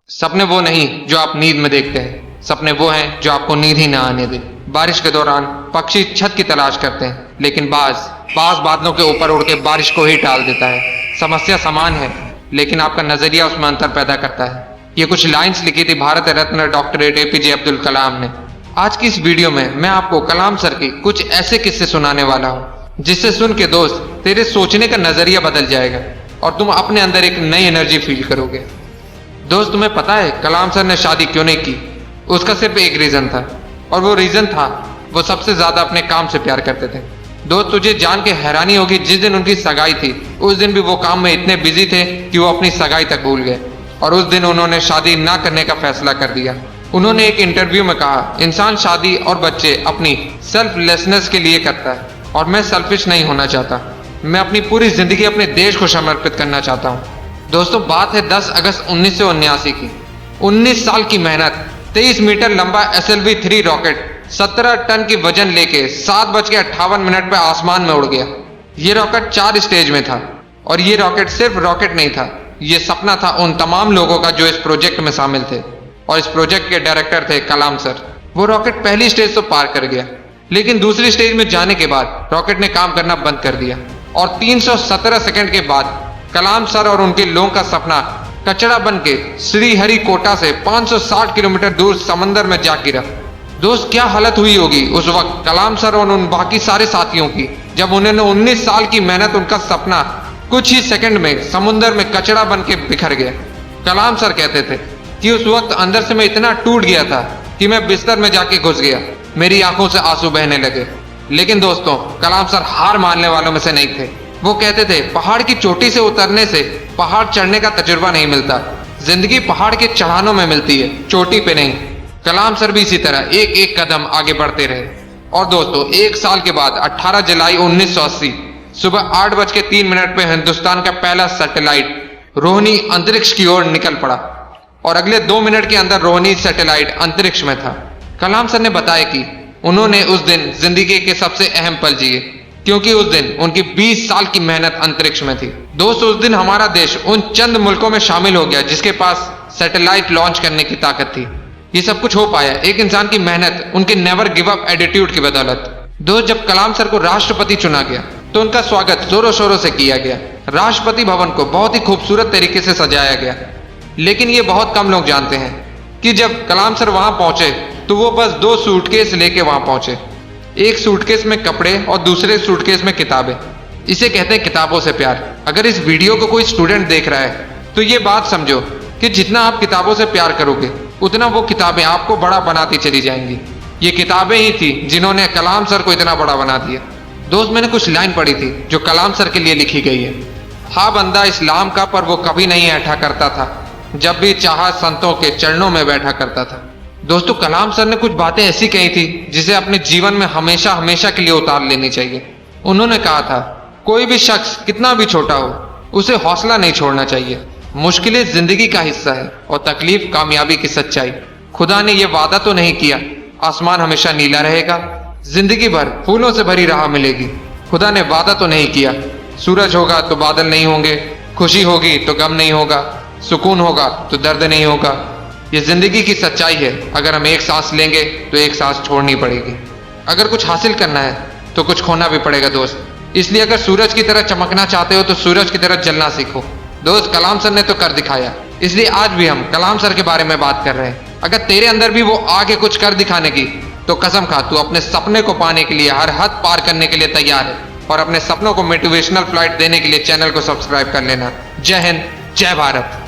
सपने वो नहीं जो आप नींद में देखते हैं, सपने वो हैं जो आपको नींद ही ना आने दें। बारिश के दौरान पक्षी छत की तलाश करते हैं, लेकिन बाज बादलों के ऊपर उड़ के बारिश को ही टाल देता है। समस्या समान है, लेकिन आपका नजरिया उसमें अंतर पैदा करता है। ये कुछ लाइंस लिखी थी भारत रत्न डॉक्टर APJ अब्दुल कलाम ने। आज की इस वीडियो में मैं आपको कलाम सर की कुछ ऐसे किस्से सुनाने वाला हूँ, जिससे सुन के दोस्त तेरे सोचने का नजरिया बदल जाएगा और तुम अपने अंदर एक नई एनर्जी फील करोगे। दोस्त, तुम्हें पता है कलाम सर ने शादी क्यों नहीं की? उसका सिर्फ एक रीजन था, और वो रीजन था वो सबसे ज्यादा अपने काम से प्यार करते थे। दोस्त, तुझे जान के हैरानी होगी, जिस दिन उनकी सगाई थी उस दिन भी वो काम में इतने बिजी थे कि वो अपनी सगाई तक भूल गए, और उस दिन उन्होंने शादी ना करने का फैसला कर दिया। उन्होंने एक इंटरव्यू में कहा, इंसान शादी और बच्चे अपनी सेल्फलेसनेस के लिए करता है, और मैं सेल्फिश नहीं होना चाहता। मैं अपनी पूरी जिंदगी अपने देश को समर्पित करना चाहता हूँ। दोस्तों, बात है 10 अगस्त 1979 की। 19 साल की मेहनत, 23 मीटर लंबा SLV-3 रॉकेट 17 टन की वजन लेके 7:58 पे आसमान में उड़ गया। ये रॉकेट 4 स्टेज में था, और ये रॉकेट सिर्फ रॉकेट नहीं था, ये सपना था उन तमाम लोगों का जो इस प्रोजेक्ट में शामिल थे, और इस प्रोजेक्ट के डायरेक्टर थे कलाम सर। वो रॉकेट पहली स्टेज तो पार कर गया, लेकिन दूसरी स्टेज में जाने के बाद रॉकेट ने काम करना बंद कर दिया, और 317 सेकंड के बाद कलाम सर और उनके लोगों का सपना कचरा बन के श्रीहरिकोटा से 560 किलोमीटर दूर समंदर में जा गिरा। दोस्त, क्या हालत हुई होगी उस वक्त कलाम सर और उन बाकी सारे साथियों की, जब उन्होंने 19 साल की मेहनत, उनका सपना कुछ ही सेकंड में समुद्र में कचरा बन के बिखर गया। कलाम सर कहते थे कि उस वक्त अंदर से मैं इतना टूट गया था कि मैं बिस्तर में जाके घुस गया, मेरी आंखों से आंसू बहने लगे। लेकिन दोस्तों, कलाम सर हार मानने वालों में से नहीं थे। वो कहते थे, पहाड़ की चोटी से उतरने से पहाड़ चढ़ने का तजुर्बा नहीं मिलता, जिंदगी पहाड़ के चढ़ानों में मिलती है, चोटी पे नहीं। कलाम सर भी इसी तरह एक एक कदम आगे बढ़ते रहे। और दोस्तों, एक साल के बाद 18 जुलाई 1980 सुबह 8:03 पे हिंदुस्तान का पहला सैटेलाइट रोहिणी अंतरिक्ष की ओर निकल पड़ा, और अगले 2 मिनट के अंदर रोहिणी सैटेलाइट अंतरिक्ष में था। कलाम सर ने बताया कि उन्होंने उस दिन जिंदगी के सबसे अहम पल जिए, क्योंकि उस दिन उनकी 20 साल की मेहनत अंतरिक्ष में थी। दोस्त, उस दिन हमारा देश उन चंद मुल्कों में शामिल हो गया जिसके पास सैटेलाइट लॉन्च करने की ताकत थी। ये सब कुछ हो पाया एक इंसान की मेहनत, उनके नेवर गिव अप एटीट्यूड की बदौलत। दोस्त, जब कलाम सर को राष्ट्रपति चुना गया तो उनका स्वागत जोरों शोरों से किया गया। राष्ट्रपति भवन को बहुत ही खूबसूरत तरीके से सजाया गया, लेकिन ये बहुत कम लोग जानते हैं कि जब कलाम सर वहां पहुंचे तो वो बस 2 सूटकेस लेके वहां पहुंचे। एक सूटकेस में कपड़े और दूसरे सूटकेस में किताबें। इसे कहते हैं किताबों से प्यार। अगर इस वीडियो को कोई स्टूडेंट देख रहा है तो ये बात समझो कि जितना आप किताबों से प्यार करोगे उतना वो किताबें आपको बड़ा बनाती चली जाएंगी। ये किताबें ही थी जिन्होंने कलाम सर को इतना बड़ा बना दिया। दोस्त, मैंने कुछ लाइन पढ़ी थी जो कलाम सर के लिए लिखी गई है। हा बंदा इस्लाम का, पर वो कभी नहीं ऐठा करता था, जब भी चाहा संतों के चरणों में बैठा करता था। दोस्तों, कलाम सर ने कुछ बातें ऐसी कही थी जिसे अपने जीवन में हमेशा हमेशा के लिए उतार लेनी चाहिए। उन्होंने कहा था, कोई भी शख्स कितना भी छोटा हो, उसे हौसला नहीं छोड़ना चाहिए। मुश्किलें जिंदगी का हिस्सा है और तकलीफ कामयाबी की सच्चाई। खुदा ने यह वादा तो नहीं किया आसमान हमेशा नीला रहेगा, जिंदगी भर फूलों से भरी राह मिलेगी। खुदा ने वादा तो नहीं किया सूरज होगा तो बादल नहीं होंगे, खुशी होगी तो गम नहीं होगा, सुकून होगा तो दर्द नहीं होगा। ये जिंदगी की सच्चाई है। अगर हम एक सांस लेंगे तो एक सांस छोड़नी पड़ेगी। अगर कुछ हासिल करना है तो कुछ खोना भी पड़ेगा दोस्त। इसलिए अगर सूरज की तरह चमकना चाहते हो तो सूरज की तरह जलना सीखो। दोस्त, कलाम सर ने तो कर दिखाया, इसलिए आज भी हम कलाम सर के बारे में बात कर रहे हैं। अगर तेरे अंदर भी वो आगे कुछ कर दिखाने की, तो कसम खा तू अपने सपने को पाने के लिए हर हद पार करने के लिए तैयार है। और अपने सपनों को मोटिवेशनल फ्लाइट देने के लिए चैनल को सब्सक्राइब कर लेना। जय हिंद, जय भारत।